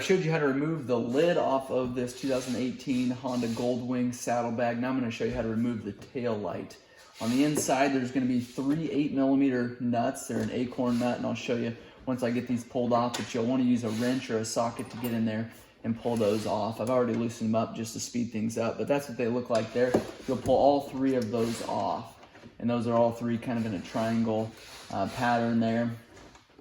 showed you how to remove the lid off of this 2018 Honda Goldwing Saddlebag. Now I'm going to show you how to remove the tail light. On the inside, there's going to be 3 8mm nuts. They're an acorn nut, and I'll show you once I get these pulled off, but you'll want to use a wrench or a socket to get in there and pull those off. I've already loosened them up just to speed things up, but that's what they look like there. You'll pull all 3 of those off, and those are all 3 kind of in a triangle pattern there.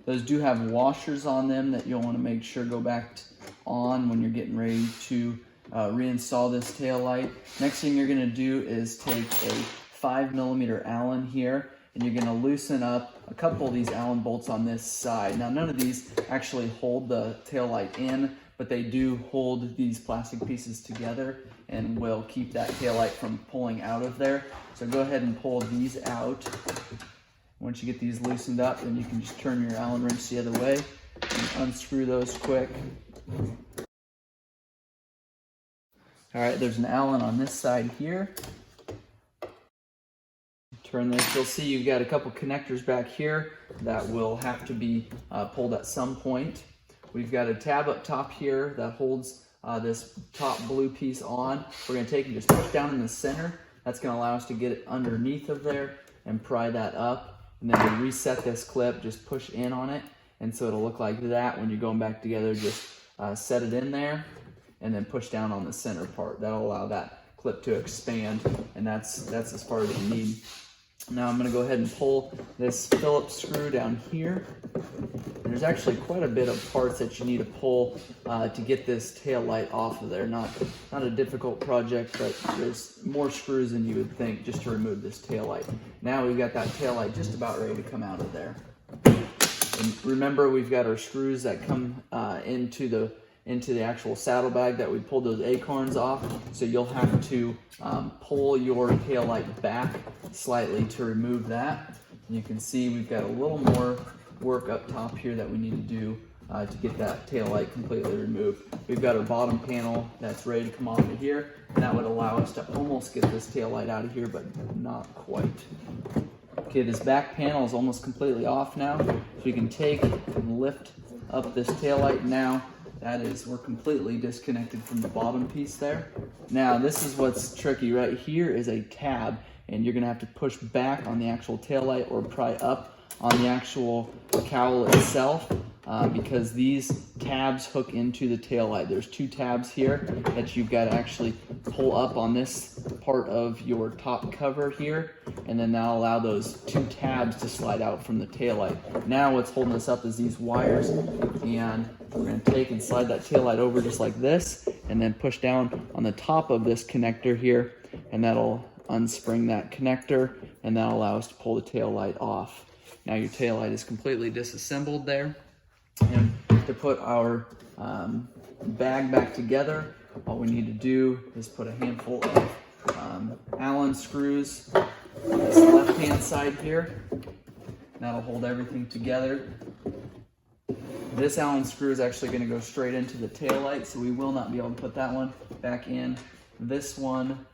Those do have washers on them that you'll want to make sure go back on when you're getting ready to reinstall this tail light. Next thing you're going to do is take a 5mm Allen here, and you're going to loosen up a couple of these Allen bolts on this side. Now, none of these actually hold the tail light in, but they do hold these plastic pieces together and will keep that tail light from pulling out of there. So go ahead and pull these out. Once you get these loosened up, then you can just turn your Allen wrench the other way and unscrew those quick. All right, there's an Allen on this side here. Turn this, you'll see you've got a couple connectors back here that will have to be pulled at some point. We've got a tab up top here that holds this top blue piece on. We're going to take and just push down in the center. That's going to allow us to get it underneath of there and pry that up. And then to reset this clip, just push in on it, and so it'll look like that when you're going back together. Just set it in there and then push down on the center part. That'll allow that clip to expand, and that's as far as you need. Now I'm going to go ahead and pull this Phillips screw down here. And there's actually quite a bit of parts that you need to pull to get this tail light off of there. Not a difficult project, but there's more screws than you would think just to remove this tail light. Now we've got that tail light just about ready to come out of there. And remember, we've got our screws that come into the actual saddlebag that we pulled those acorns off. So you'll have to pull your tail light back slightly to remove that. And you can see we've got a little more work up top here that we need to do to get that tail light completely removed. We've got our bottom panel that's ready to come off of here, and that would allow us to almost get this tail light out of here, but not quite. Okay, this back panel is almost completely off now, so you can take and lift up this tail light now. That is, we're completely disconnected from the bottom piece there. Now, this is what's tricky. Right here is a tab, and you're gonna have to push back on the actual tail light or pry up on the actual cowl itself because these tabs hook into the tail light. There's 2 tabs here that you've got to actually pull up on this part of your top cover here, and then that'll allow those 2 tabs to slide out from the tail light. Now what's holding us up is these wires, and we're going to take and slide that tail light over just like this, and then push down on the top of this connector here, and that'll unspring that connector, and that'll allow us to pull the tail light off. Now your tail light is completely disassembled there. And to put our bag back together, all we need to do is put a handful of Allen screws on this left-hand side here. That'll hold everything together. This Allen screw is actually going to go straight into the tail light, so we will not be able to put that one back in. This one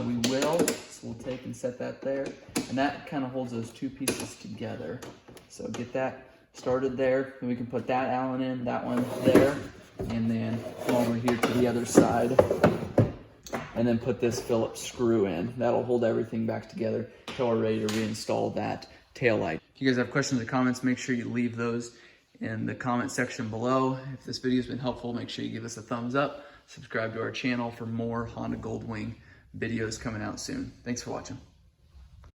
we will, so we'll take and set that there, and that kind of holds those 2 pieces together. So get that started there, and we can put that Allen in, that one there, and then come over here to the other side, and then put this Phillips screw in. That'll hold everything back together until we're ready to reinstall that tail light. If you guys have questions or comments, make sure you leave those in the comment section below. If this video has been helpful, make sure you give us a thumbs up, subscribe to our channel for more Honda Goldwing videos coming out soon. Thanks for watching.